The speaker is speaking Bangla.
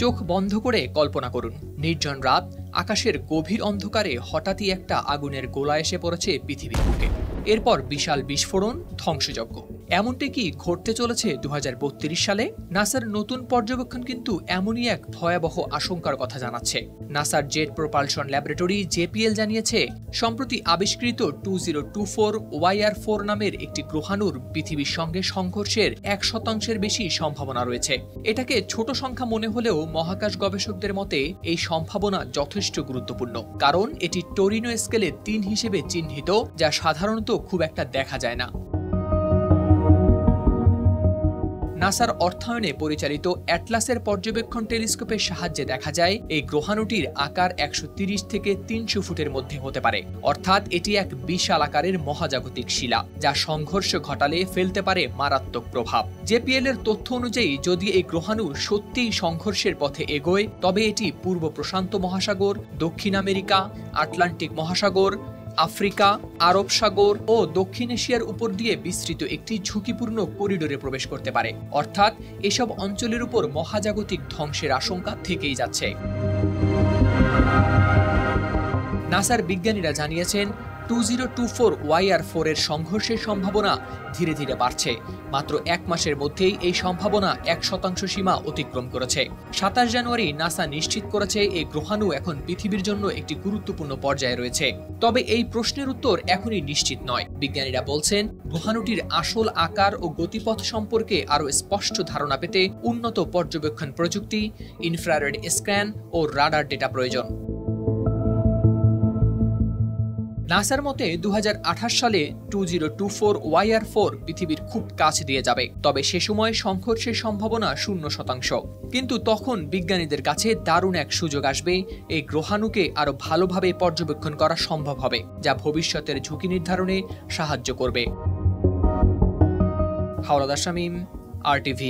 চোখ বন্ধ করে কল্পনা করুন, নির্জন রাত, আকাশের গভীর অন্ধকারে হঠাৎই একটা আগুনের গোলা এসে পড়েছে পৃথিবীর বুকে। এরপর বিশাল বিস্ফোরণ, ধ্বংসযজ্ঞ। এমনটি কি ঘটতে চলেছে 2032 সালে? নাসার নতুন পর্যবেক্ষণ কিন্তু এমনই এক ভয়াবহ আশঙ্কার কথা জানাচ্ছে। নাসার জেট প্রপালশন ল্যাবরেটরি JPL জানিয়েছে, সম্প্রতি আবিষ্কৃত 2024 YR4 নামের একটি গ্রহাণুর পৃথিবীর সঙ্গে সংঘর্ষের 1% বেশি সম্ভাবনা রয়েছে। এটাকে ছোট সংখ্যা মনে হলেও মহাকাশ গবেষকদের মতে এই সম্ভাবনা যথেষ্ট গুরুত্বপূর্ণ, কারণ এটি টোরিনো স্কেলে 3 হিসেবে চিহ্নিত, যা সাধারণত খুব একটা দেখা যায় না। নাসার অর্থায়নে পরিচালিত অ্যাটলাসের পর্যবেক্ষণ টেলিস্কোপের সাহায্যে দেখা যায় এই গ্রহাণুটির আকার 130 থেকে 300 ফুটের মধ্যে হতে পারে। অর্থাৎ এটি এক বিশাল আকারের মহাজাগতিক শিলা, যা সংঘর্ষ ঘটালে ফেলতে পারে মারাত্মক প্রভাব। JPL এর তথ্য অনুযায়ী যদি এই গ্রহাণু সত্যিই সংঘর্ষের পথে এগোয়, তবে এটি পূর্ব প্রশান্ত মহাসাগর, দক্ষিণ আমেরিকা, আটলান্টিক মহাসাগর, আফ্রিকা, আরব সাগর ও দক্ষিণ এশিয়ার উপর দিয়ে বিস্তৃত একটি ঝুঁকিপূর্ণ করিডোরে প্রবেশ করতে পারে। অর্থাৎ এসব অঞ্চলের উপর মহাজাগতিক ধ্বংসের আশঙ্কা থেকেই যাচ্ছে। নাসার বিজ্ঞানীরা জানিয়েছেন, 2024 YR4 এর সংঘর্ষের সম্ভাবনা ধীরে ধীরে বাড়ছে। মাত্র 1 মাসের মধ্যেই এই সম্ভাবনা 1% সীমা অতিক্রম করেছে। 27 জানুয়ারি নাসা নিশ্চিত করেছে এই গ্রহাণু এখন পৃথিবীর জন্য একটি গুরুত্বপূর্ণ পর্যায়ে রয়েছে। তবে এই প্রশ্নের উত্তর এখনই নিশ্চিত নয়। বিজ্ঞানীরা বলছেন, গ্রহাণুটির আসল আকার ও গতিপথ সম্পর্কে আরও স্পষ্ট ধারণা পেতে উন্নত পর্যবেক্ষণ প্রযুক্তি, ইনফ্রারেড স্ক্যান ও রাডার ডেটা প্রয়োজন। নাসার মতে 2028 সালে 2024 YR4 পৃথিবীর খুব কাছ দিয়ে যাবে, তবে সে সময় সংঘর্ষের সম্ভাবনা 0%। কিন্তু তখন বিজ্ঞানীদের কাছে দারুণ এক সুযোগ আসবে, এই গ্রহাণুকে আরো ভালোভাবে পর্যবেক্ষণ করা সম্ভব হবে, যা ভবিষ্যতের ঝুঁকি নির্ধারণে সাহায্য করবে। হাওলাদার শামীম, RTV।